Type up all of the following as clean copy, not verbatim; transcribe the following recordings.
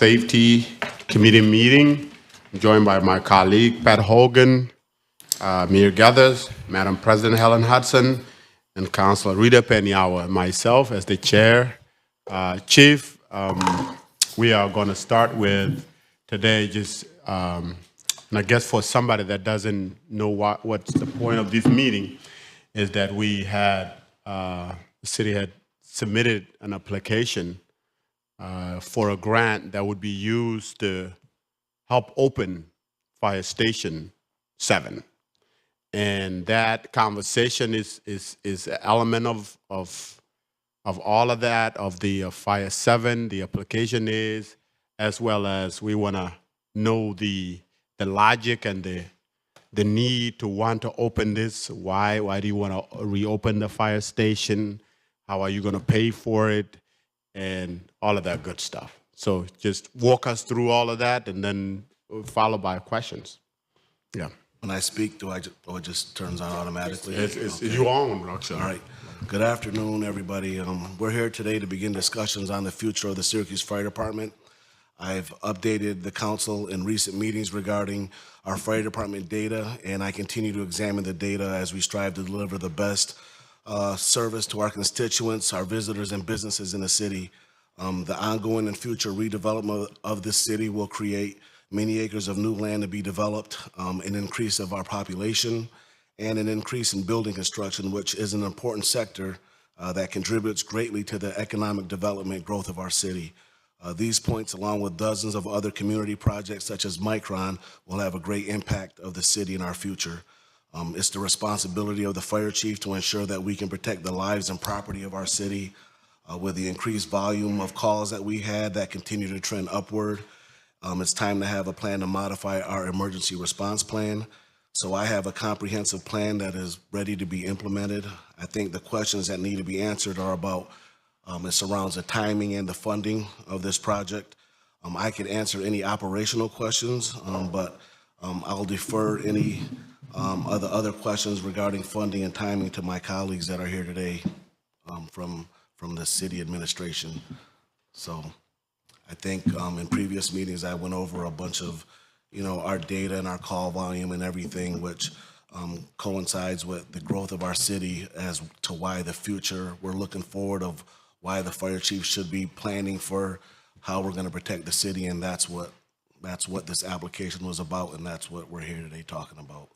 Safety Committee meeting. I'm joined by my colleague, Pat Hogan, Mayor Gathers, Madam President Helen Hudson, and Councilor Rita Penyawa, and myself as the chair. Chief, we are going to start with today just, and I guess for somebody that doesn't know what's the point of this meeting, is that we had, the city had submitted an application for a grant that would be used to help open Fire Station 7. And that conversation is an element of all of that, of the Fire 7, the application is, as well as we want to know the logic and the need to want to open this. Why do you want to reopen the fire station? How are you going to pay for it? And all of that good stuff. So just walk us through all of that, and then followed by questions. Yeah. When I speak, or it just turns on automatically? It's you on, Roxanne. All right. Good afternoon, everybody. We're here today to begin discussions on the future of the Syracuse Fire Department. I've updated the council in recent meetings regarding our fire department data, and I continue to examine the data as we strive to deliver the best service to our constituents, our visitors, and businesses in the city. The ongoing and future redevelopment of this city will create many acres of new land to be developed, an increase of our population, and an increase in building construction, which is an important sector that contributes greatly to the economic development growth of our city. These points, along with dozens of other community projects such as Micron, will have a great impact of the city in our future. It's the responsibility of the fire chief to ensure that we can protect the lives and property of our city. With the increased volume of calls that we had that continue to trend upward, it's time to have a plan to modify our emergency response plan. So I have a comprehensive plan that is ready to be implemented. I think the questions that need to be answered are about, it surrounds the timing and the funding of this project. I could answer any operational questions, but I'll defer any other questions regarding funding and timing to my colleagues that are here today from the city administration. So I think in previous meetings, I went over a bunch of, our data and our call volume and everything, which coincides with the growth of our city as to why the future, we're looking forward of why the fire chief should be planning for how we're going to protect the city. And that's what this application was about. And that's what we're here today talking about.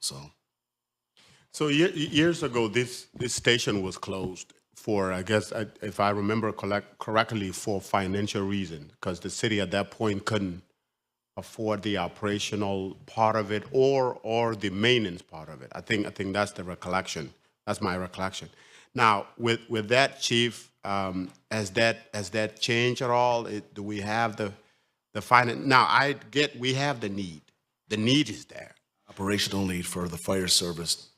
So years ago, this station was closed for, I guess, if I remember correctly, for financial reason, because the city at that point couldn't afford the operational part of it or the maintenance part of it. I think that's the recollection. That's my recollection. Now, with that, Chief, has that changed at all? Do we have the finance? Now, I get we have the need. The need is there. Operational need for the fire service.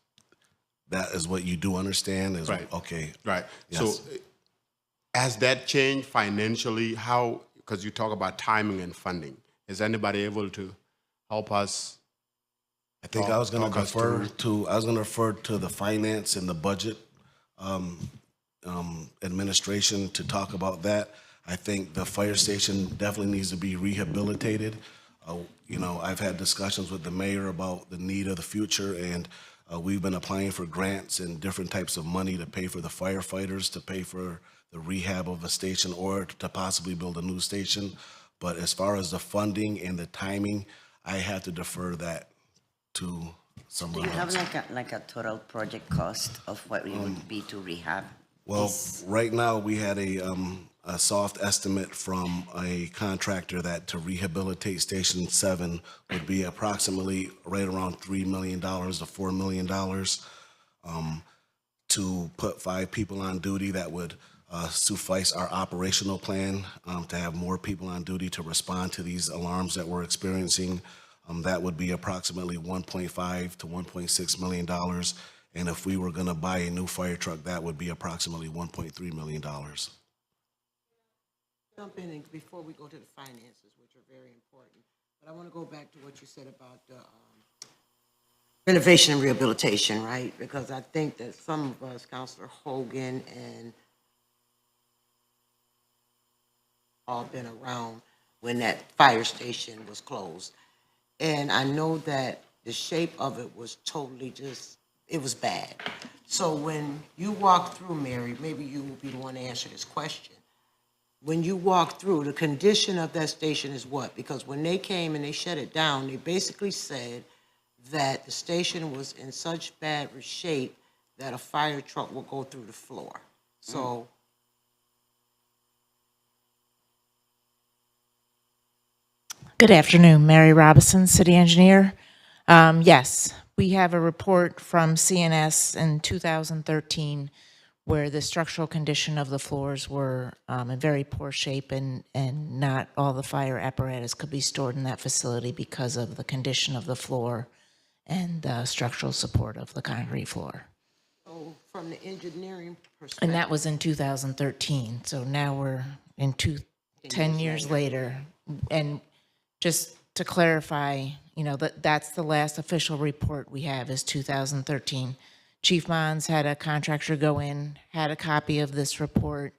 That is what you do understand? Right. Okay. Right. Yes. So has that changed financially? How, because you talk about timing and funding. Is anybody able to help us? I think I was going to refer to the finance and the budget administration to talk about that. I think the fire station definitely needs to be rehabilitated. I've had discussions with the mayor about the need of the future, and we've been applying for grants and different types of money to pay for the firefighters, to pay for the rehab of a station, or to possibly build a new station. But as far as the funding and the timing, I have to defer that to someone else. Do you have like a total project cost of what it would be to rehab? Well, right now we had a soft estimate from a contractor that to rehabilitate Station 7 would be approximately right around $3 million to $4 million. To put 5 people on duty, that would suffice our operational plan. To have more people on duty to respond to these alarms that we're experiencing, that would be approximately $1.5 to $1.6 million. And if we were going to buy a new fire truck, that would be approximately $1.3 million. Jump in before we go to the finances, which are very important. But I want to go back to what you said about renovation and rehabilitation, right? Because I think that some of us, Councilor Hogan and all been around when that fire station was closed. And I know that the shape of it was totally just, it was bad. So when you walk through, Mary, maybe you will be the one to answer this question. When you walk through, the condition of that station is what? Because when they came and they shut it down, they basically said that the station was in such bad shape that a fire truck will go through the floor. So Good afternoon, Mary Robinson, City Engineer. Yes, we have a report from CNS in 2013 where the structural condition of the floors were in very poor shape and not all the fire apparatus could be stored in that facility because of the condition of the floor and the structural support of the concrete floor. from the engineering perspective. And that was in 2013, so now we're in 10 years later. And just to clarify, you know, that's the last official report we have is 2013. Chief Mons had a contractor go in, had a copy of this report,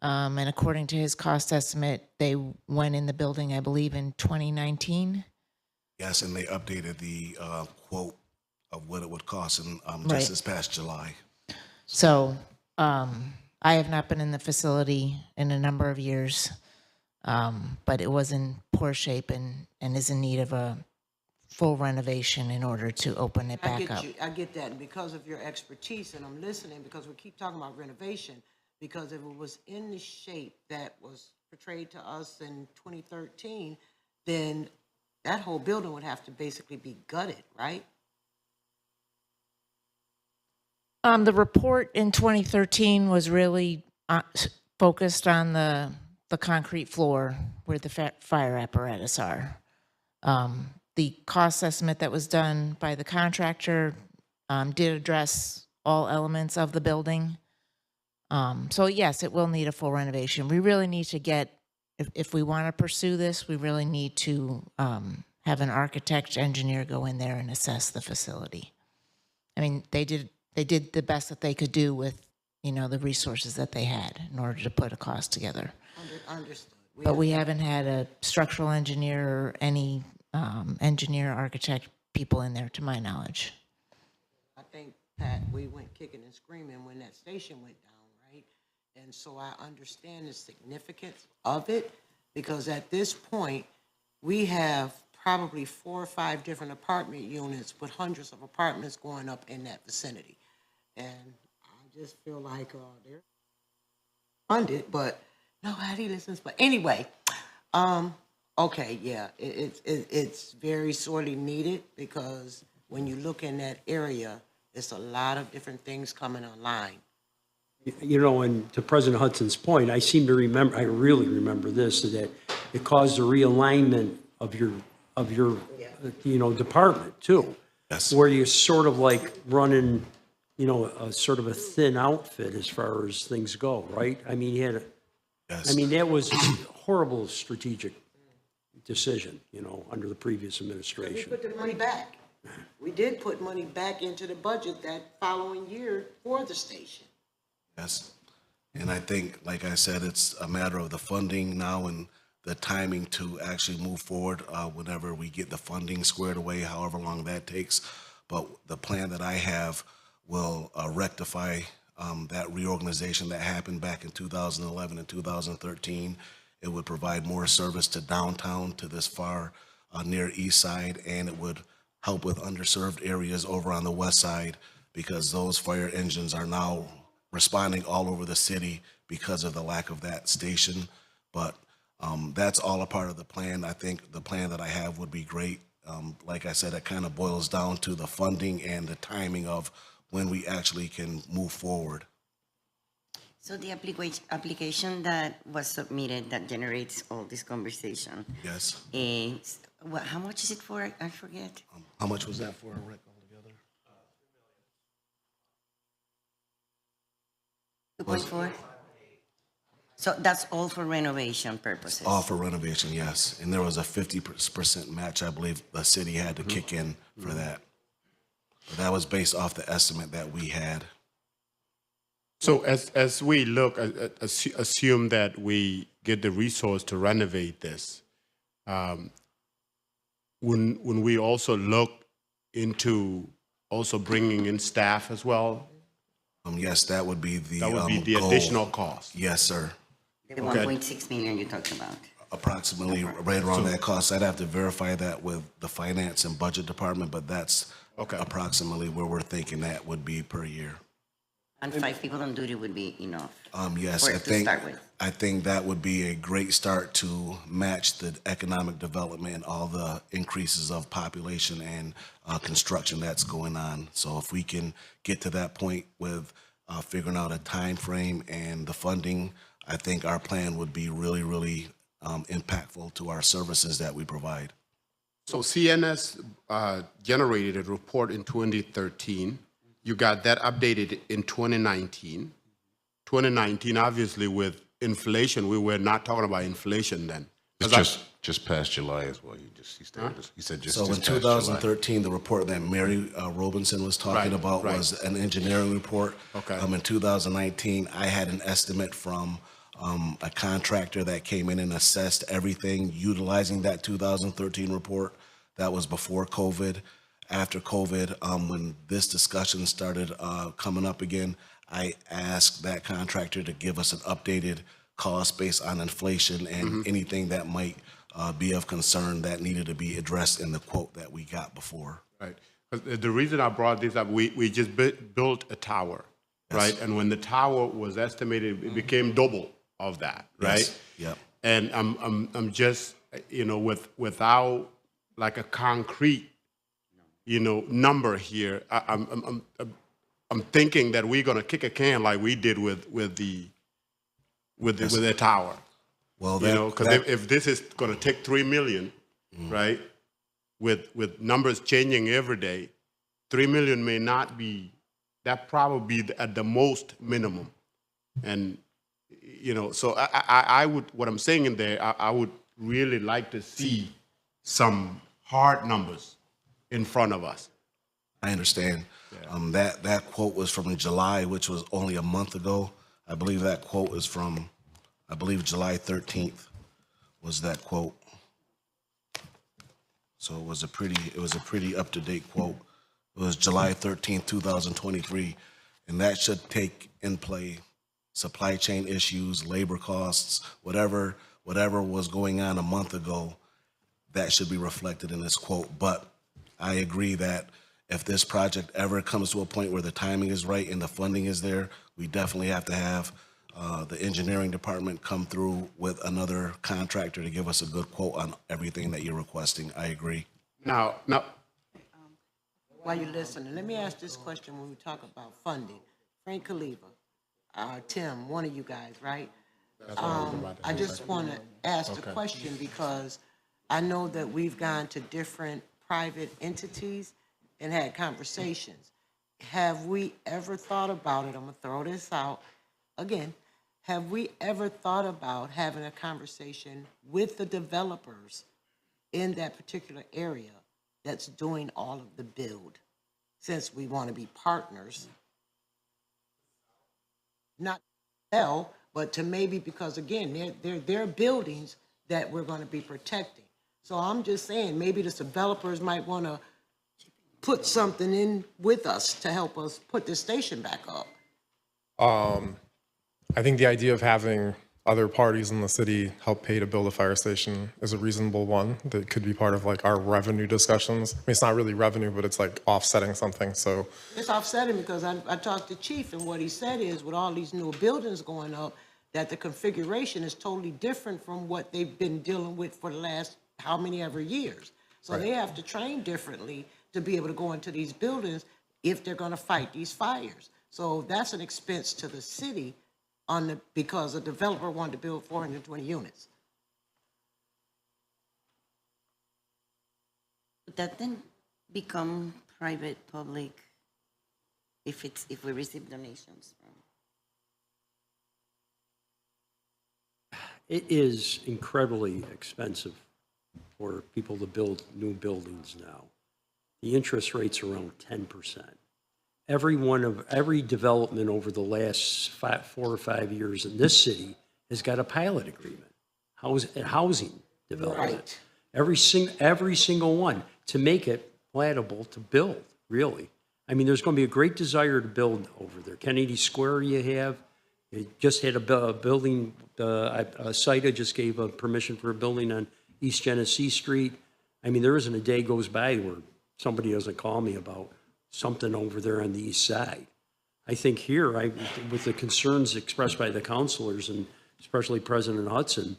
and according to his cost estimate, they went in the building, I believe, in 2019. Yes, and they updated the quote of what it would cost in Right. just this past July. So I have not been in the facility in a number of years, but it was in poor shape and is in need of a full renovation in order to open it I back get up. you, I get that, and because of your expertise, and I'm listening, because we keep talking about renovation, because if it was in the shape that was portrayed to us in 2013, then that whole building would have to basically be gutted, right? The report in 2013 was really focused on the concrete floor where the fire apparatus are. The cost estimate that was done by the contractor did address all elements of the building. So yes, it will need a full renovation. We really need to get, if we want to pursue this, we really need to have an architect, engineer go in there and assess the facility. I mean, they did the best that they could do with, you know, the resources that they had in order to put a cost together. Understood. But we haven't had a structural engineer or any engineer, architect people in there, to my knowledge. I think, Pat, we went kicking and screaming when that station went down, right? And so I understand the significance of it, because at this point, we have probably 4 or 5 different apartment units with hundreds of apartments going up in that vicinity. And I just feel like they're funded, but nobody listens. But anyway, okay, yeah, it's very sorely needed, because when you look in that area, it's a lot of different things coming online. You know, and to President Hudson's point, I seem to remember, I really remember this, that it caused a realignment of your you know, department too. Yes. Where you're sort of like running, you know, a sort of a thin outfit as far as things go, right? I mean, Yes. I mean, that was a horrible strategic decision, you know, under the previous We administration. put the money back. We did put money back into the budget that following year for the station. Yes. And I think, like I said, it's a matter of the funding now and the timing to actually move forward whenever we get the funding squared away, however long that takes. But the plan that I have will rectify that reorganization that happened back in 2011 and 2013. It would provide more service to downtown, to this far near east side, and it would help with underserved areas over on the west side, because those fire engines are now responding all over the city because of the lack of that station. But that's all a part of the plan. I think the plan that I have would be great. Like I said, it kind of boils down to the funding and the timing of when we actually can move forward. So the application that was submitted that generates all this conversation, Yes. how much is it for? I forget. How much was that for, Rick, altogether? 2.4? So that's all for renovation purposes? All for renovation, yes. And there was a 50% match, I believe the city had to kick in for that. But that was based off the estimate that we had. So as we look, assume that we get the resource to renovate this, When we also look into also bringing in staff as well, Yes, that would be the that would be the goal. additional cost. Yes, sir. The 1.6 million you talked about. Approximately right around that cost. I'd have to verify that with the finance and budget department, but that's Okay. approximately where we're thinking that would be per year. And 5 people on duty would be enough. Yes, For- I to think, start with. I think that would be a great start to match the economic development and all the increases of population and construction that's going on. So if we can get to that point with figuring out a time frame and the funding, I think our plan would be really, really impactful to our services that we provide. So CNS generated a report in 2013. You got that updated in 2019. 2019, obviously, with inflation, we were not talking about inflation then. It's 'Cause just past July as well. He said just So in past July. 2013, the report that Mary Robinson was talking Right, about right. was an engineering report. Okay. In 2019, I had an estimate from a contractor that came in and assessed everything utilizing that 2013 report. That was before COVID. After COVID, when this discussion started coming up again, I asked that contractor to give us an updated cost based on inflation and anything that might be of concern that needed to be addressed in the quote that we got before. Right. 'Cause the reason I brought this up, we just built a tower, right? And when the tower was estimated, it became double of that, right? Yes. Yep. And I'm just, without like a concrete, number here, I'm thinking that we're gonna kick a can like we did with the tower. Well, Because if this is going to take 3 million, right, with numbers changing every day, 3 million may not be, that probably be at the most minimum. And, so I would, what I'm saying in there, I would really like to see some hard numbers in front of us. I understand. That quote was from July, which was only a month ago. I believe that quote is from, July 13th was that quote. So it was a pretty up-to-date quote. It was July 13th, 2023, and that should take in play supply chain issues, labor costs, whatever was going on a month ago, that should be reflected in this quote. But I agree that if this project ever comes to a point where the timing is right and the funding is there, we definitely have to have the engineering department come through with another contractor to give us a good quote on everything that you're requesting. I agree. Now, While you're listening, let me ask this question when we talk about funding. Frank Kaliva, Tim, one of you guys, right? I just want to ask the question because I know that we've gone to different private entities and had conversations. Have we ever thought about it? I'm going to throw this out again. Have we ever thought about having a conversation with the developers in that particular area that's doing all of the build, since we want to be partners? Not sell, but to maybe, because again, they're buildings that we're going to be protecting. So I'm just saying, maybe the developers might want to put something in with us to help us put this station back up. I think the idea of having other parties in the city help pay to build a fire station is a reasonable one that could be part of like our revenue discussions. I mean, it's not really revenue, but it's like offsetting something. So It's offsetting because I talked to Chief, and what he said is with all these new buildings going up, that the configuration is totally different from what they've been dealing with for the last how many ever years. So they have to train differently to be able to go into these buildings if they're going to fight these fires. So that's an expense to the city because a developer wanted to build 420 units. Would that then become private, public, if we receive donations? It is incredibly expensive for people to build new buildings now. The interest rate's around 10%. Every development over the last 4 or 5 years in this city has got a pilot agreement, housing development. Right. every single one, to make it palatable to build, really. I mean, there's going to be a great desire to build over there. Kennedy Square you have, it just had a building, CITA just gave a permission for a building on East Genesee Street. I mean, there isn't a day goes by where somebody doesn't call me about something over there on the east side. I think here, with the concerns expressed by the councilors and especially President Hudson,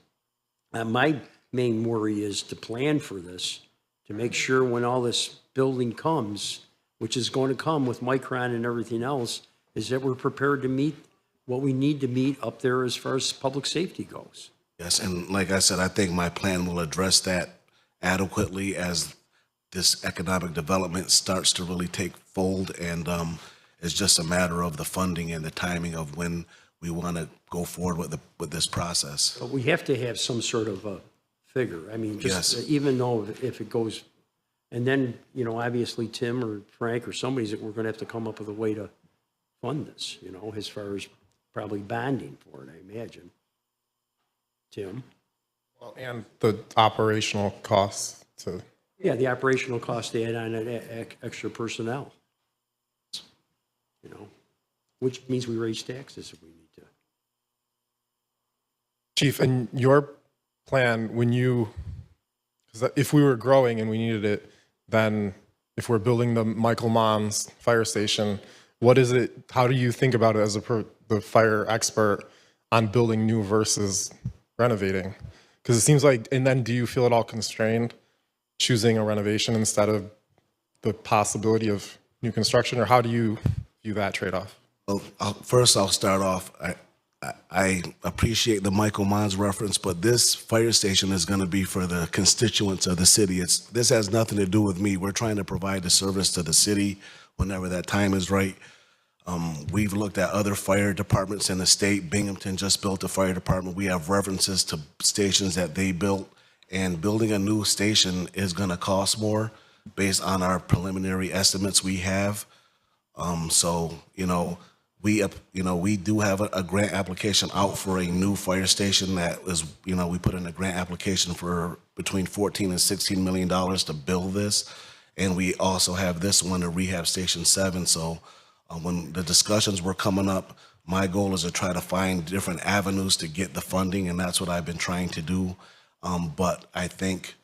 my main worry is to plan for this, to make sure when all this building comes, which is going to come with Micron and everything else, is that we're prepared to meet what we need to meet up there as far as public safety goes. Yes, and like I said, I think my plan will address that adequately as this economic development starts to really take fold, and it's just a matter of the funding and the timing of when we want to go forward with this process. But we have to have some sort of a figure. I mean, just Yes. even though if it goes, and then, you know, obviously Tim or Frank or somebody's, we're going to have to come up with a way to fund this, you know, as far as probably bonding for it, I imagine. Tim? And the operational costs to, Yeah, the operational cost to add on extra personnel. You know, which means we raise taxes if we need to. Chief, in your plan, when you, because if we were growing and we needed it, then if we're building the Michael Mons fire station, what is it, how do you think about it as the fire expert on building new versus renovating? Because it seems like, and then do you feel at all constrained choosing a renovation instead of the possibility of new construction, or how do you view that trade-off? Well, first I'll start off. I appreciate the Michael Mons reference, but this fire station is going to be for the constituents of the city. This has nothing to do with me. We're trying to provide the service to the city whenever that time is right. We've looked at other fire departments in the state. Binghamton just built a fire department. We have references to stations that they built, and building a new station is going to cost more based on our preliminary estimates we have. So, we do have a grant application out for a new fire station that is, we put in a grant application for between $14 and $16 million to build this. And we also have this one, to rehab Station 7. So when the discussions were coming up, my goal is to try to find different avenues to get the funding, and that's what I've been trying to do. But I think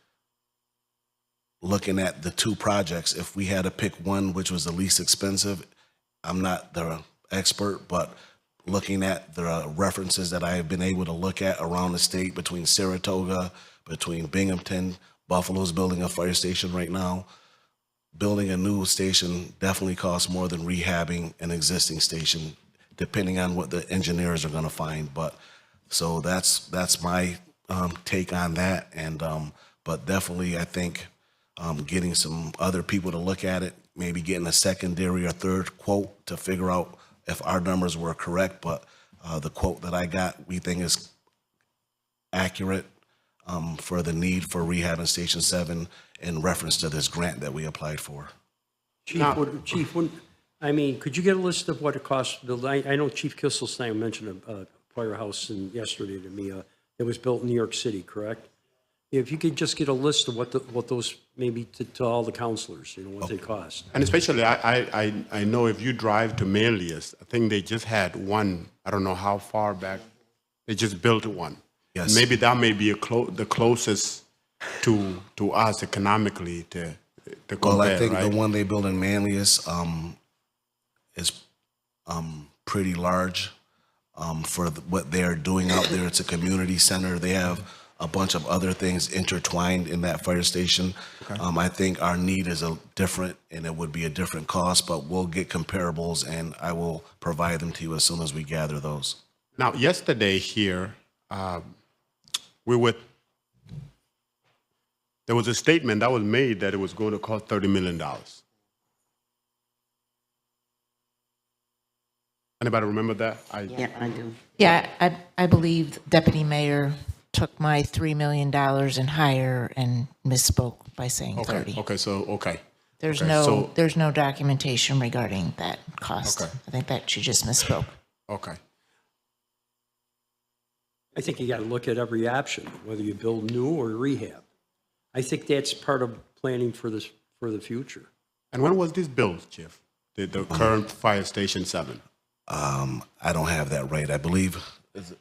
looking at the two projects, if we had to pick one which was the least expensive, I'm not the expert, but looking at the references that I have been able to look at around the state, between Saratoga, between Binghamton, Buffalo's building a fire station right now. Building a new station definitely costs more than rehabbing an existing station, depending on what the engineers are going to find. But so that's my take on that. And but definitely, I think getting some other people to look at it, maybe getting a secondary or third quote to figure out if our numbers were correct. But the quote that I got, we think is accurate for the need for rehabbing Station 7 in reference to this grant that we applied for. Chief, I mean, could you get a list of what it costs to build? I know Chief Kisselstein mentioned a firehouse yesterday to me that was built in New York City, correct? If you could just get a list of what those, maybe to all the counselors, what they cost. And especially, I know if you drive to Manlius, I think they just had one, I don't know how far back, they just built one. Yes. Maybe that may be the closest to us economically to compare, Well, I think right? the one they built in Manlius is pretty large for what they're doing out there. It's a community center. They have a bunch of other things intertwined in that fire station. Okay. I think our need is different, and it would be a different cost, but we'll get comparables, and I will provide them to you as soon as we gather those. Now, yesterday here, there was a statement that was made that it was going to cost $30 million. Anybody remember that? Yeah, I do. Yeah, I believe Deputy Mayor took my $3 million and higher and misspoke by saying 30. Okay. There's no documentation regarding that cost. Okay. I think that she just misspoke. Okay. I think you got to look at every option, whether you build new or rehab. I think that's part of planning for this, for the future. And when was this built, Chief? The current Fire Station 7? I don't have that right. I believe is it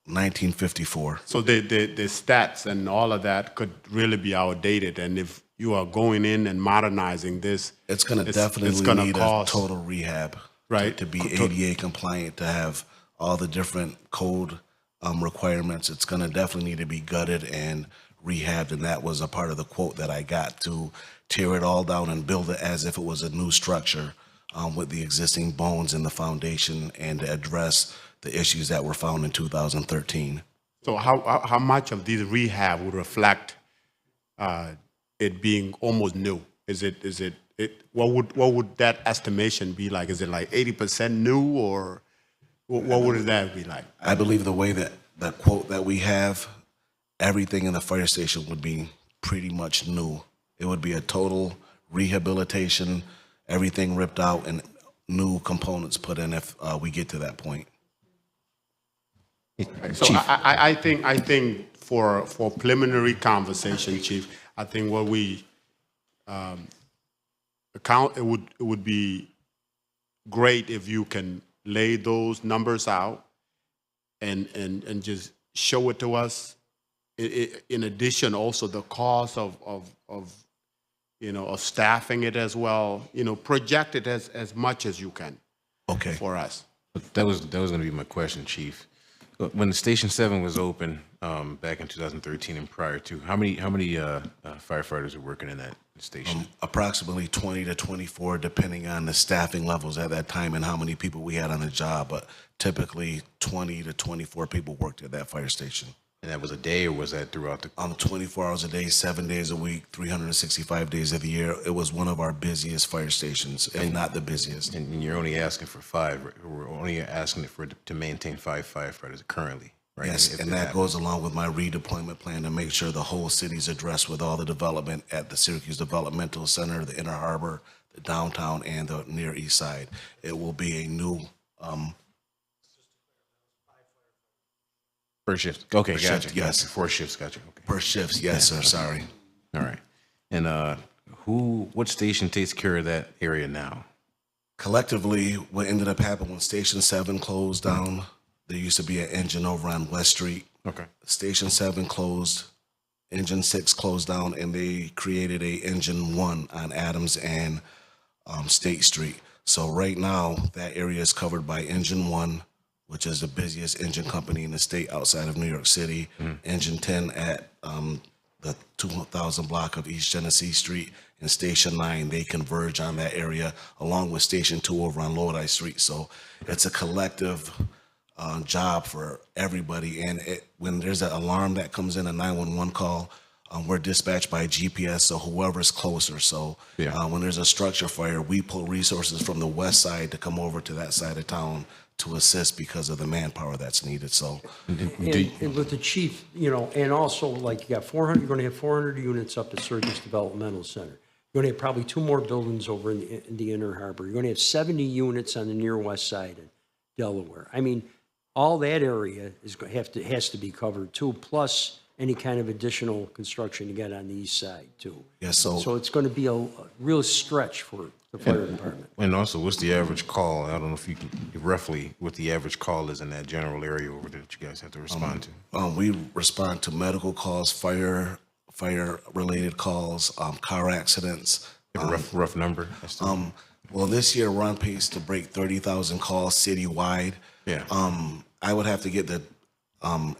1954. So the stats and all of that could really be outdated. And if you are going in and modernizing this, It's going to it's definitely gonna need cost, a total rehab, right? To be ADA compliant, to have all the different code requirements. It's going to definitely need to be gutted and rehabbed, and that was a part of the quote that I got, to tear it all down and build it as if it was a new structure, with the existing bones in the foundation, and to address the issues that were found in 2013. So how much of this rehab would reflect it being almost new? What would that estimation be like? Is it like 80% new, or what would that be like? I believe the way that the quote that we have, everything in the fire station would be pretty much new. It would be a total rehabilitation, everything ripped out and new components put in if we get to that point. So I think for preliminary conversation, Chief, I think what we it would be great if you can lay those numbers out and just show it to us. In addition, also the cost of staffing it as well. Project it as much as you can. Okay. For us. That was going to be my question, Chief. When the Station 7 was open back in 2013 and prior to, how many firefighters were working in that station? Approximately 20 to 24, depending on the staffing levels at that time and how many people we had on the job. But typically 20 to 24 people worked at that fire station. And that was a day, or was that throughout the? 24 hours a day, 7 days a week, 365 days of the year. It was one of our busiest fire stations, if not the busiest. And you're only asking for 5. We're only asking to maintain 5 firefighters currently, right? Yes, and that goes along with my redeployment plan to make sure the whole city's addressed with all the development at the Syracuse Developmental Center, the Inner Harbor, the downtown, and the Near East Side. It will be a new Per shift. Okay, gotcha. shift, yes. 4 shifts, gotcha. Okay. per shifts. Yes, sir. Sorry. All right. And what station takes care of that area now? Collectively, what ended up happening when Station 7 closed down, there used to be an engine over on West Street. Okay. Station 7 closed, Engine 6 closed down, and they created a Engine 1 on Adams and State Street. So right now, that area is covered by Engine 1, which is the busiest engine company in the state outside of New York City. Engine 10 at the 2000 block of East Genesee Street, and Station 9, they converge on that area, along with Station 2 over on Lodi Street. So it's a collective job for everybody. And when there's an alarm that comes in, a 911 call, we're dispatched by GPS, so whoever's closer. So when there's a structure fire, we pull resources from the west side to come over to that side of town to assist because of the manpower that's needed. So, And with the chief, and also like you got 400, you're going to have 400 units up at Syracuse Developmental Center. You're going to have probably 2 more buildings over in the Inner Harbor. You're going to have 70 units on the near west side in Delaware. I mean, all that area has to be covered too, plus any kind of additional construction you get on the east side too. So it's going to be a real stretch for the fire department. And also, what's the average call? I don't know if you can, roughly, what the average call is in that general area over there that you guys have to respond to. we respond to medical calls, fire-related calls, car accidents. Like a rough number? Well, this year we're on pace to break 30,000 calls citywide. Yeah. I would have to get the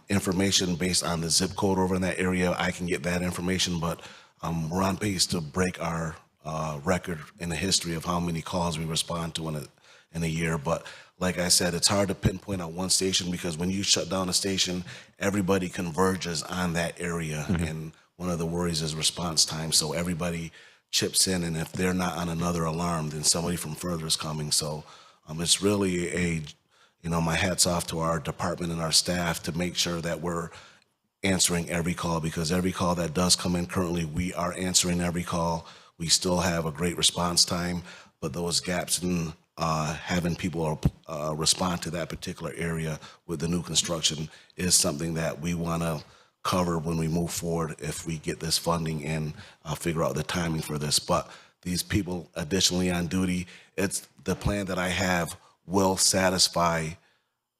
information based on the zip code over in that area. I can get that information, but we're on pace to break our record in the history of how many calls we respond to in a year. But like I said, it's hard to pinpoint on one station because when you shut down a station, everybody converges on that area. And one of the worries is response time. So everybody chips in, and if they're not on another alarm, then somebody from further is coming. So it's really my hat's off to our department and our staff to make sure that we're answering every call, because every call that does come in currently, we are answering every call. We still have a great response time, but those gaps in having people respond to that particular area with the new construction is something that we want to covered when we move forward if we get this funding and figure out the timing for this. But these people additionally on duty, it's the plan that I have will satisfy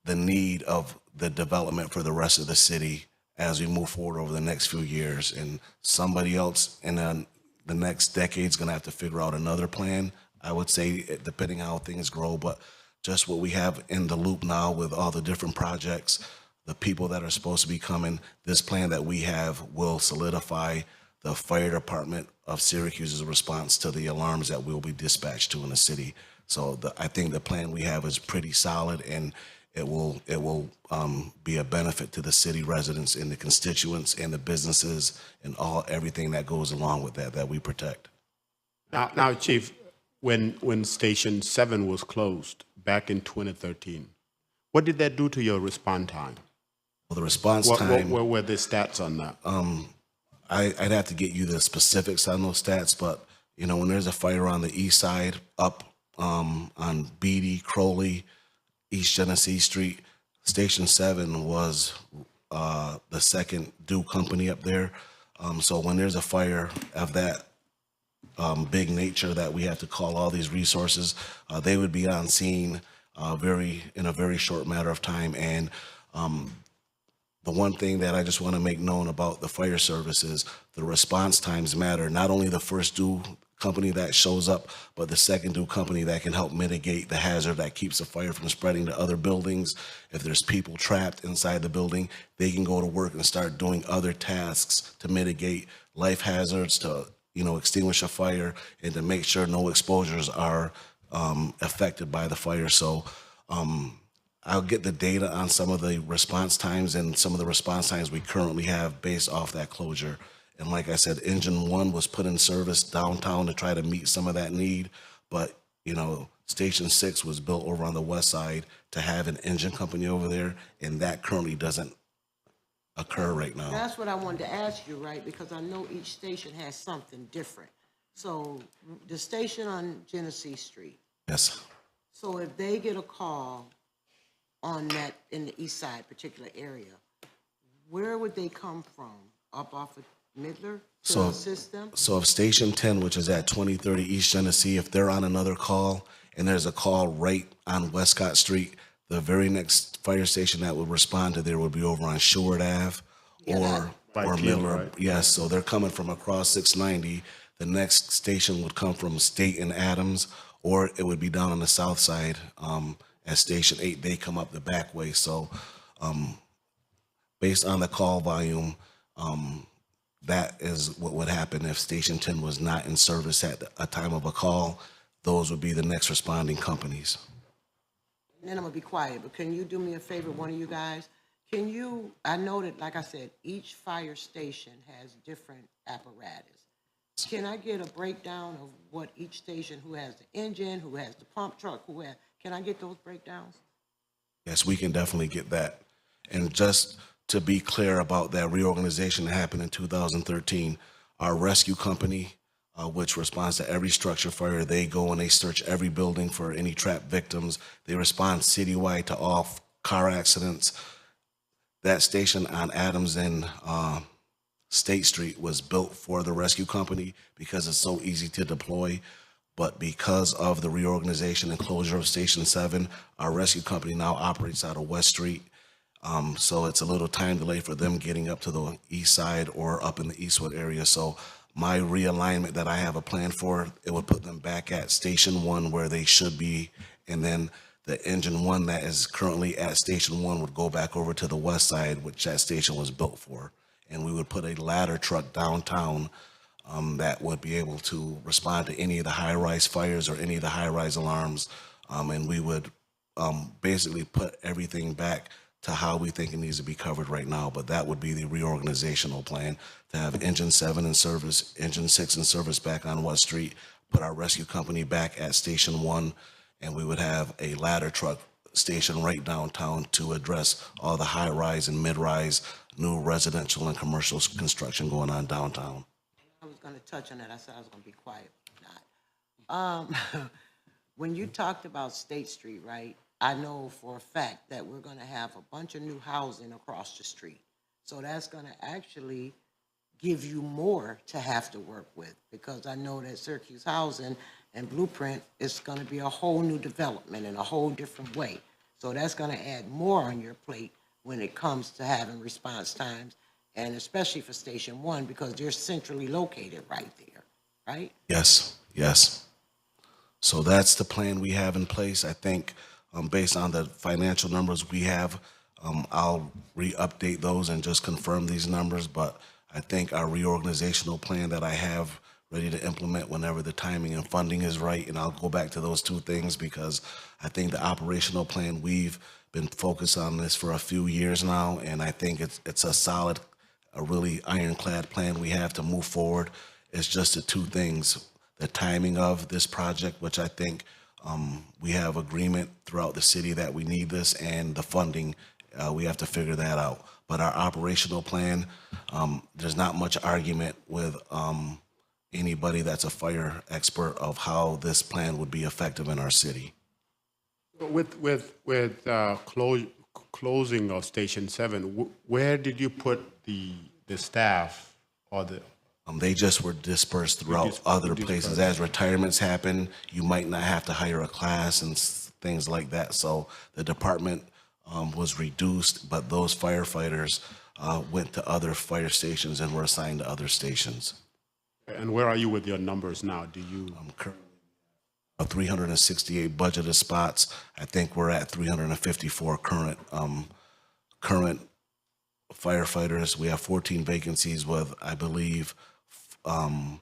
the need of the development for the rest of the city as we move forward over the next few years. And somebody else in the next decade is going to have to figure out another plan, I would say, depending on how things grow. But just what we have in the loop now with all the different projects, the people that are supposed to be coming, this plan that we have will solidify the fire department of Syracuse's response to the alarms that will be dispatched to in the city. So I think the plan we have is pretty solid, and it will be a benefit to the city residents and the constituents and the businesses and everything that goes along with that we protect. Now, Chief, when Station 7 was closed back in 2013, what did that do to your response time? Well, the response What time, were the stats on that? I'd have to get you the specifics on those stats, but you know, when there's a fire on the east side, up on Beatty, Crowley, East Genesee Street, Station 7 was the second due company up there. So when there's a fire of that big nature that we have to call all these resources, they would be on scene in a very short matter of time. And the one thing that I just want to make known about the fire service is the response times matter. Not only the first due company that shows up, but the second due company that can help mitigate the hazard that keeps the fire from spreading to other buildings. If there's people trapped inside the building, they can go to work and start doing other tasks to mitigate life hazards, to extinguish a fire, and to make sure no exposures are affected by the fire. So I'll get the data on some of the response times and some of the response times we currently have based off that closure. And like I said, Engine 1 was put in service downtown to try to meet some of that need. But, Station 6 was built over on the west side to have an engine company over there, and that currently doesn't occur right now. That's what I wanted to ask you, right? Because I know each station has something different. So the station on Genesee Street, Yes. so if they get a call on that in the east side particular area, where would they come from? Up off of Midler to assist them? So if Station 10, which is at 2030 East Genesee, if they're on another call and there's a call right on Westcott Street, the very next fire station that would respond to there would be over on Sheward Ave or Peel, Midler. right? Yes, so they're coming from across 690. The next station would come from State and Adams, or it would be down on the south side at Station 8. They come up the back way. So based on the call volume, that is what would happen if Station 10 was not in service at a time of a call. Those would be the next responding companies. And then I'm gonna be quiet, but can you do me a favor, one of you guys? I know that, like I said, each fire station has different apparatus. Can I get a breakdown of what each station, who has the engine, who has the pump truck, can I get those breakdowns? Yes, we can definitely get that. And just to be clear about that reorganization that happened in 2013, our rescue company, which responds to every structure fire, they go and they search every building for any trapped victims. They respond citywide to all car accidents. That station on Adams and State Street was built for the rescue company because it's so easy to deploy. But because of the reorganization and closure of Station 7, our rescue company now operates out of West Street. So it's a little time delay for them getting up to the east side or up in the Eastwood area. So my realignment that I have a plan for, it would put them back at Station 1 where they should be. And then the Engine 1 that is currently at Station 1 would go back over to the west side, which that station was built for. And we would put a ladder truck downtown that would be able to respond to any of the high-rise fires or any of the high-rise alarms. And we would basically put everything back to how we think it needs to be covered right now. But that would be the reorganizational plan, to have Engine 7 in service, Engine 6 in service back on West Street, put our rescue company back at Station 1, and we would have a ladder truck station right downtown to address all the high-rise and mid-rise new residential and commercial construction going on downtown. I was gonna touch on that. I said I was gonna be quiet, but not. When you talked about State Street, right, I know for a fact that we're gonna have a bunch of new housing across the street. So that's gonna actually give you more to have to work with, because I know that Syracuse Housing and Blueprint is gonna be a whole new development in a whole different way. So that's gonna add more on your plate when it comes to having response times, and especially for Station 1, because they're centrally located right there, right? Yes, yes. So that's the plan we have in place. I think, based on the financial numbers we have, I'll re-update those and just confirm these numbers. But I think our reorganizational plan that I have ready to implement whenever the timing and funding is right, and I'll go back to those two things, because I think the operational plan, we've been focused on this for a few years now, and I think it's a solid, a really ironclad plan we have to move forward. It's just the two things: the timing of this project, which I think we have agreement throughout the city that we need this, and the funding, we have to figure that out. But our operational plan, there's not much argument with anybody that's a fire expert of how this plan would be effective in our city. With closing of Station 7, where did you put the staff or the? They just were dispersed throughout other places. As retirements happen, you might not have to hire a class and things like that. So the department was reduced, but those firefighters went to other fire stations and were assigned to other stations. And where are you with your numbers now? Do you? Currently, 368 budgeted spots. I think we're at 354 current firefighters. We have 14 vacancies with, I believe, an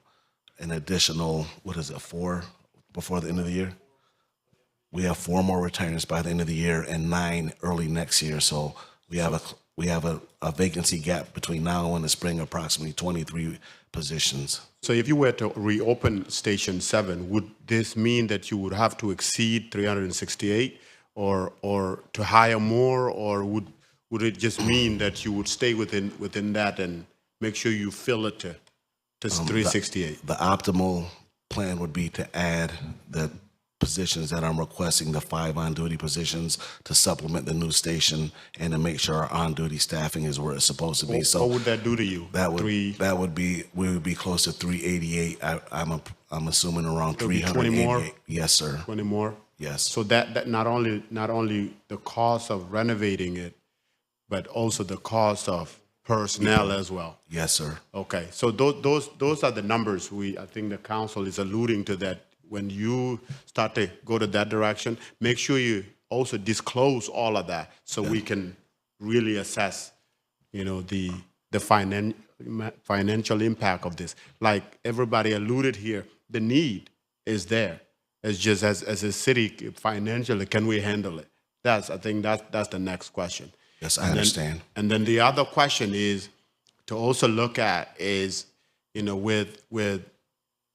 additional, 4 before the end of the year? We have 4 more retirements by the end of the year and 9 early next year. So we have a vacancy gap between now and the spring, approximately 23 positions. So if you were to reopen Station 7, would this mean that you would have to exceed 368 or to hire more, or would it just mean that you would stay within that and make sure you fill it to 368? The optimal plan would be to add the positions that I'm requesting, the 5 on-duty positions, to supplement the new station and to make sure our on-duty staffing is where it's supposed to be. So what would that do to you? we would be close to 388. I'm assuming around It'll be 388. 20 more? Yes, sir. 20 more? Yes. So that not only the cost of renovating it, but also the cost of personnel as well. Yes, sir. Okay, so those are the numbers I think the council is alluding to, that when you start to go to that direction, make sure you also disclose all of that so we can really assess, the financial impact of this. Like everybody alluded here, the need is there. It's just as a city, financially, can we handle it? I think that's the next question. Yes, I understand. And then the other question is to also look at is, with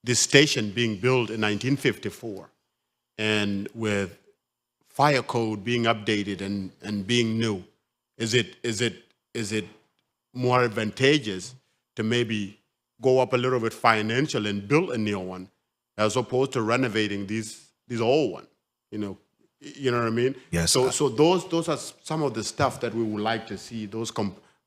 this station being built in 1954 and with fire code being updated and being new, is it more advantageous to maybe go up a little bit financially and build a new one as opposed to renovating these old one? You know what I mean? Yes. So those are some of the stuff that we would like to see, those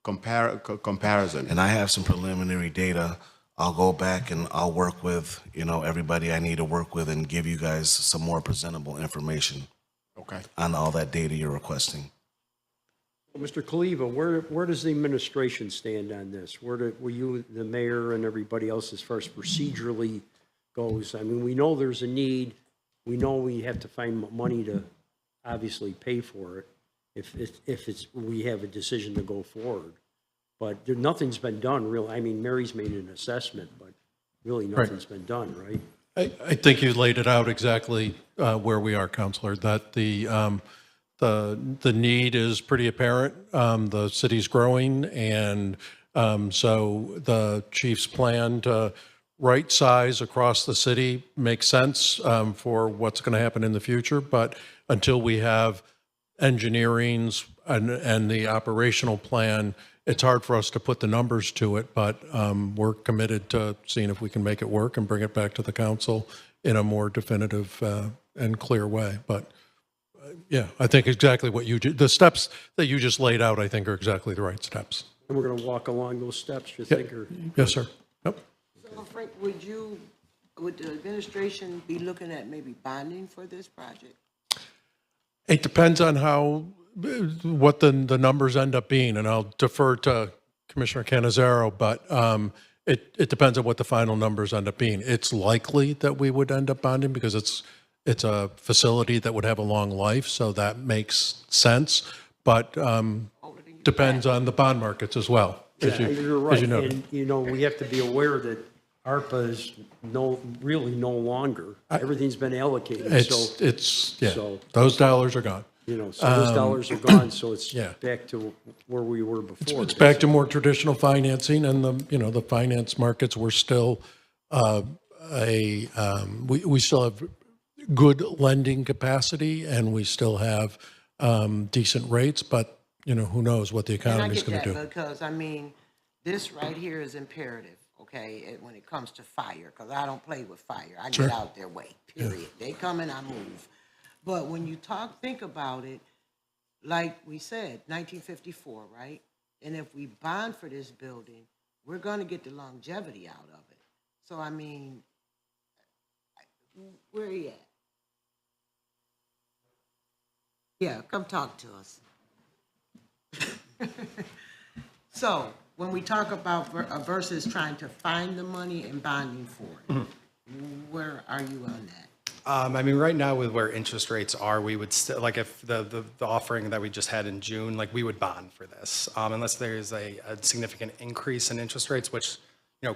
comparison. And I have some preliminary data. I'll go back and I'll work with, everybody I need to work with and give you guys some more presentable information Okay. on all that data you're requesting. Well, Mr. Kaliva, where does the administration stand on this? Were you, the mayor, and everybody else as far as procedurally goes? I mean, we know there's a need. We know we have to find money to obviously pay for it if we have a decision to go forward. But nothing's been done, really. I mean, Mary's made an assessment, but really nothing's been done, right? I think you laid it out exactly where we are, Counselor, that the need is pretty apparent. The city's growing, and so the chief's plan to right size across the city makes sense for what's going to happen in the future. But until we have engineerings and the operational plan, it's hard for us to put the numbers to it, but we're committed to seeing if we can make it work and bring it back to the council in a more definitive and clear way. But yeah, I think exactly what the steps that you just laid out, I think, are exactly the right steps. And we're going to walk along those steps, you think, or? Yes, sir. Yep. So Frank, would the administration be looking at maybe bonding for this project? It depends on what the numbers end up being, and I'll defer to Commissioner Canizaro, but it depends on what the final numbers end up being. It's likely that we would end up bonding because it's a facility that would have a long life, so that makes sense, but depends on the bond markets as well, as You're right, you know. and, we have to be aware that ARPA is really no longer. Everything's been allocated, so. So- Those dollars are gone. So those dollars are gone, so it's Yeah. back to where we were before. It's back to more traditional financing, and the finance markets were still we still have good lending capacity, and we still have decent rates, but who knows what the And I economy is get going to that do. because, this right here is imperative, okay, when it comes to fire, because I don't play with fire. I Sure. get out their way, period. They come and I move. But when you think about it, like we said, 1954, right? And if we bond for this building, we're going to get the longevity out of it. So, where are you at? Yeah, come talk to us. So, when we talk about versus trying to find the money and bonding for it, where are you on that? Right now with where interest rates are, we would still, like if the offering that we just had in June, like we would bond for this, unless there's a significant increase in interest rates, which,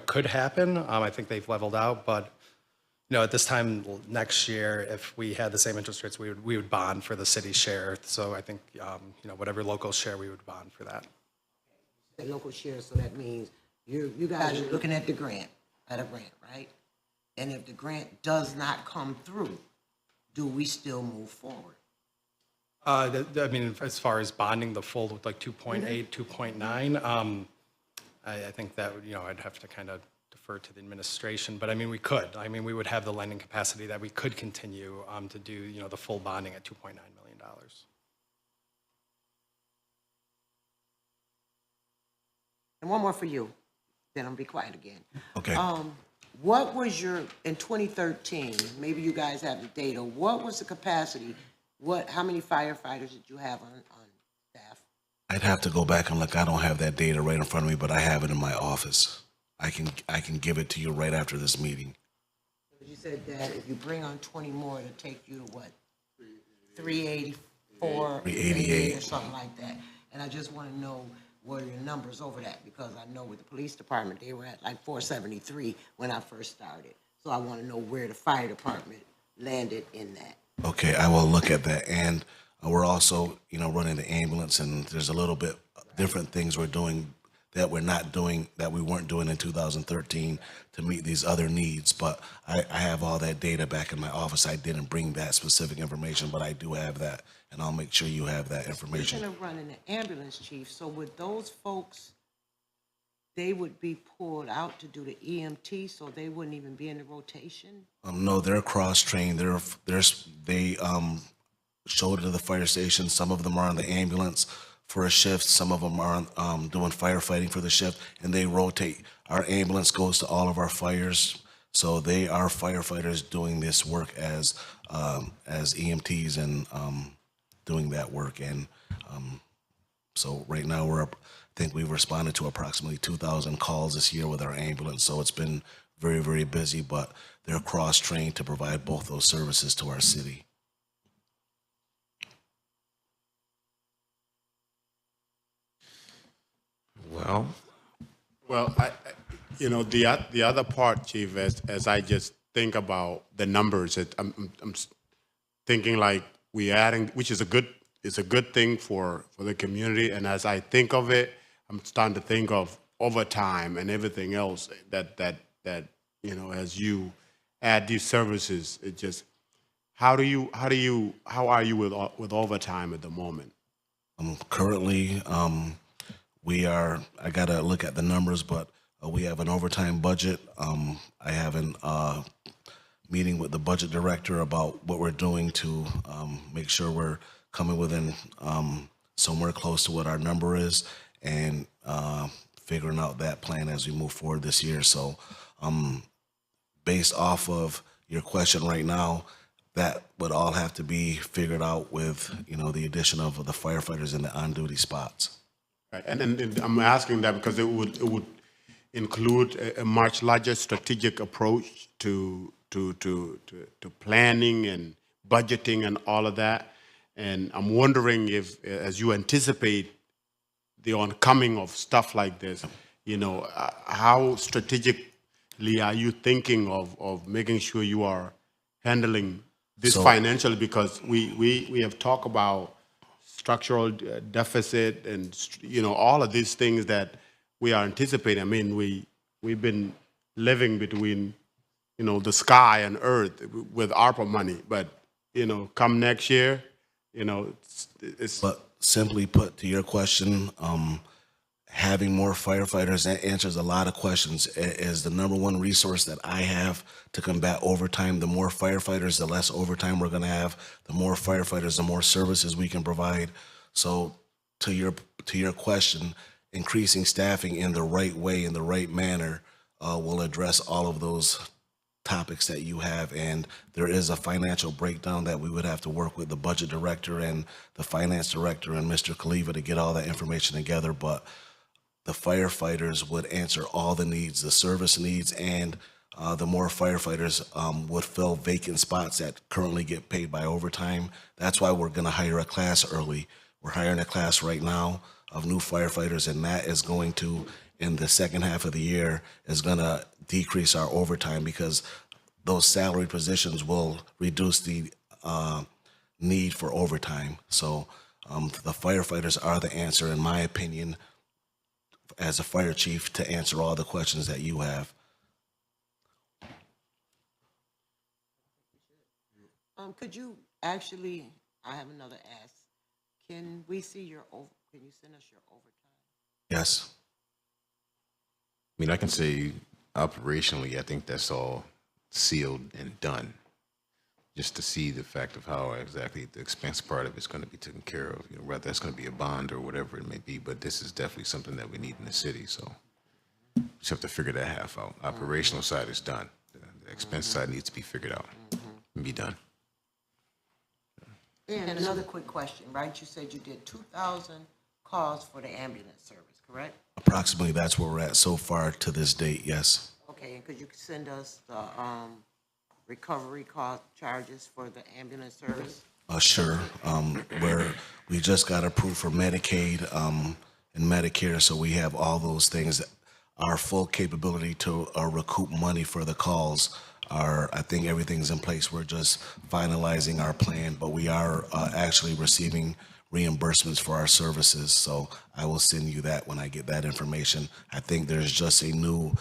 could happen. I think they've leveled out, but, at this time next year, if we had the same interest rates, we would bond for the city share. So I think, whatever local share, we would bond for that. The local share, so that means you guys are looking at a grant, right? And if the grant does not come through, do we still move forward? As far as bonding the full with like 2.8, 2.9, I think that, I'd have to kind of defer to the administration, but we could. We would have the lending capacity that we could continue to do, the full bonding at $2.9 million. And one more for you, then I'll be quiet again. Okay. What was in 2013, maybe you guys have the data, what was the capacity? How many firefighters did you have on staff? I'd have to go back and look. I don't have that data right in front of me, but I have it in my office. I can give it to you right after this meeting. You said that if you bring on 20 more, it'll take you to what? 384? 388. Or something like that. And I just want to know what are your numbers over that, because I know with the police department, they were at like 473 when I first started. So I want to know where the fire department landed in that. Okay, I will look at that. And we're also, running the ambulance, and there's a little bit different things we're doing that we're not doing, that we weren't doing in 2013 to meet these other needs. But I have all that data back in my office. I didn't bring that specific information, but I do have that, and I'll make sure you have that information. Speaking of running the ambulance, chief, so would those folks, they would be pulled out to do the EMT, so they wouldn't even be in the rotation? No, they're cross-trained. They showed to the fire station. Some of them are on the ambulance for a shift. Some of them are doing firefighting for the shift, and they rotate. Our ambulance goes to all of our fires, so they are firefighters doing this work as EMTs and doing that work. And so right now I think we've responded to approximately 2,000 calls this year with our ambulance. So it's been very, very busy, but they're cross-trained to provide both those services to our city. Well, the other part, Chief, as I just think about the numbers, I'm thinking like we're adding, which is a good thing for the community. And as I think of it, I'm starting to think of overtime and everything else that as you add these services, it just how are you with overtime at the moment? Currently, I gotta look at the numbers, but we have an overtime budget. I have a meeting with the budget director about what we're doing to make sure we're coming within somewhere close to what our number is. and figuring out that plan as we move forward this year. So based off of your question right now, that would all have to be figured out with, the addition of the firefighters in the on-duty spots. Right. And I'm asking that because it would include a much larger strategic approach to planning and budgeting and all of that. And I'm wondering if, as you anticipate the oncoming of stuff like this, how strategically are you thinking of making sure you are handling this financially? Because we have talked about structural deficit and, all of these things that we are anticipating. I mean, we've been living between, the sky and earth with ARPA money, but, come next year, it's. But simply put, to your question, having more firefighters answers a lot of questions. It is the number one resource that I have to combat overtime. The more firefighters, the less overtime we're going to have. The more firefighters, the more services we can provide. So to your question, increasing staffing in the right way, in the right manner, will address all of those topics that you have. And there is a financial breakdown that we would have to work with the budget director and the finance director and Mr. Kaliva to get all that information together. But the firefighters would answer all the needs, the service needs, and the more firefighters would fill vacant spots that currently get paid by overtime. That's why we're going to hire a class early. We're hiring a class right now of new firefighters, and that is going to, in the second half of the year, is going to decrease our overtime because those salary positions will reduce the need for overtime. So the firefighters are the answer, in my opinion, as a fire chief, to answer all the questions that you have. Could you actually, I have another ask. Can we see can you send us your overtime? Yes. I mean, I can say operationally, I think that's all sealed and done. Just to see the fact of how exactly the expense part of it's going to be taken care of, whether that's going to be a bond or whatever it may be. But this is definitely something that we need in the city. So just have to figure that half out. Operational side is done. The expense side needs to be figured out and be done. And another quick question, right? You said you did 2,000 calls for the ambulance service, correct? Approximately, that's where we're at so far to this date, yes. Okay, and could you send us the recovery cost charges for the ambulance service? Sure. We just got approved for Medicaid and Medicare, so we have all those things. Our full capability to recoup money for the calls I think everything's in place. We're just finalizing our plan, but we are actually receiving reimbursements for our services. So I will send you that when I get that information. I think there's just a new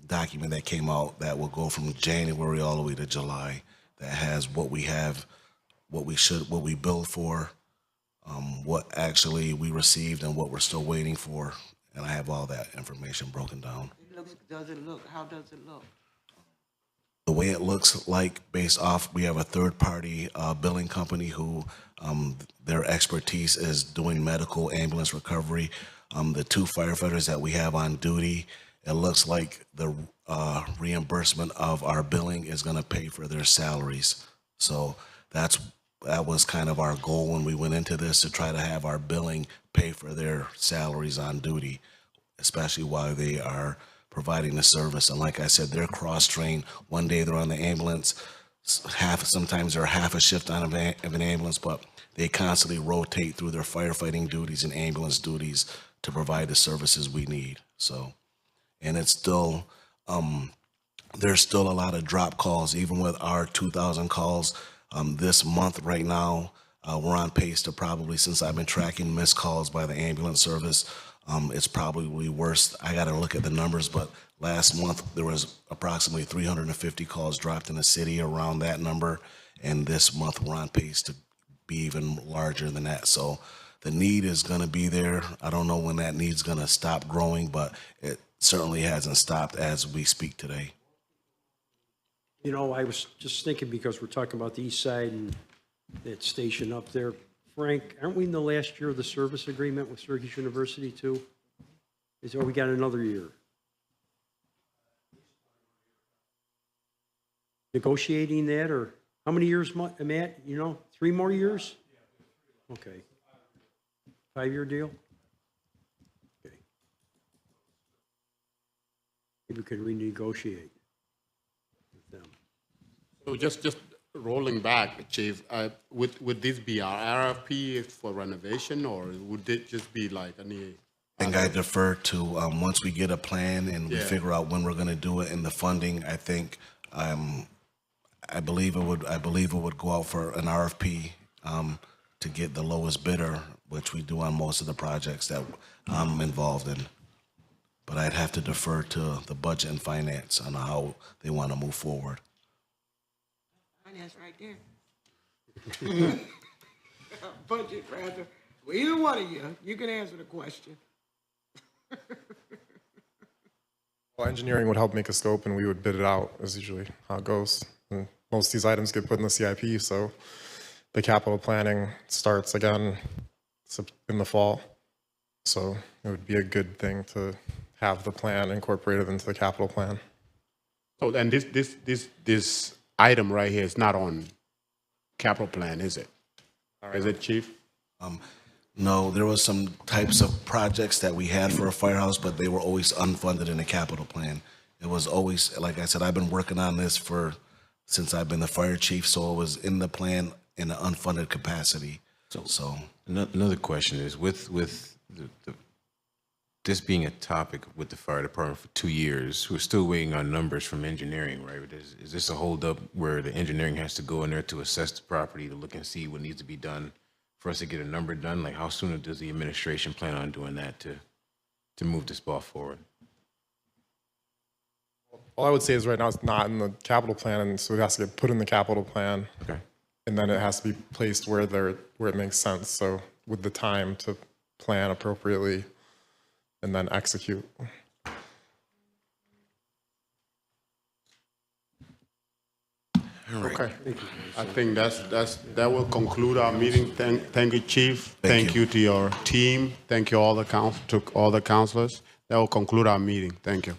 document that came out that will go from January all the way to July that has what we have, what we billed for, what actually we received, and what we're still waiting for. And I have all that information broken down. How does it look? The way it looks like, based off, we have a third-party billing company who their expertise is doing medical ambulance recovery. The two firefighters that we have on duty, it looks like the reimbursement of our billing is going to pay for their salaries. So that was kind of our goal when we went into this, to try to have our billing pay for their salaries on duty, especially while they are providing the service. And like I said, they're cross-trained. One day they're on the ambulance, sometimes they're half a shift on of an ambulance, but they constantly rotate through their firefighting duties and ambulance duties to provide the services we need. So, and it's still, there's still a lot of drop calls, even with our 2,000 calls. This month right now, we're on pace to probably, since I've been tracking missed calls by the ambulance service, it's probably worse. I got to look at the numbers, but last month there was approximately 350 calls dropped in the city, around that number. And this month we're on pace to be even larger than that. So the need is going to be there. I don't know when that need's going to stop growing, but it certainly hasn't stopped as we speak today. I was just thinking, because we're talking about the east side and that station up there Frank, aren't we in the last year of the service agreement with Syracuse University too? Or we got another year? Negotiating that, or how many years, Matt, you know, 3 more years? Okay. 5-year deal? Okay. Maybe we could renegotiate with them. So just rolling back, Chief, would this be our RFP for renovation, or would it just be like any? I think I defer to, once we get a plan and we Yeah. figure out when we're gonna do it and the funding, I think, I believe it would go out for an RFP, to get the lowest bidder, which we do on most of the projects that I'm involved in. But I'd have to defer to the budget and finance on how they wanna move forward. Finance right there. Budget, rather. Well, either one of you can answer the question. Well, engineering would help make a scope and we would bid it out, is usually how it goes. And most of these items get put in the CIP, so the capital planning starts again in the fall. So it would be a good thing to have the plan incorporated into the capital plan. So, and this item right here is not on capital plan, is it? Is it, Chief? No, there was some types of projects that we had for a firehouse, but they were always unfunded in the capital plan. It was always, like I said, I've been working on this since I've been the fire chief, so it was in the plan in an unfunded capacity. So Another question is, with this being a topic with the fire department for 2 years, we're still waiting on numbers from engineering, right? Is this a holdup where the engineering has to go in there to assess the property, to look and see what needs to be done for us to get a number done? Like, how soon does the administration plan on doing that to move this ball forward? All I would say is right now it's not in the capital plan, and so it has to get put in the capital plan. Okay. And then it has to be placed where it makes sense. So with the time to plan appropriately and then execute. Okay. I think that will conclude our meeting. Thank you, Chief. Thank you to your team. Thank you all the councilors. That will conclude our meeting. Thank you.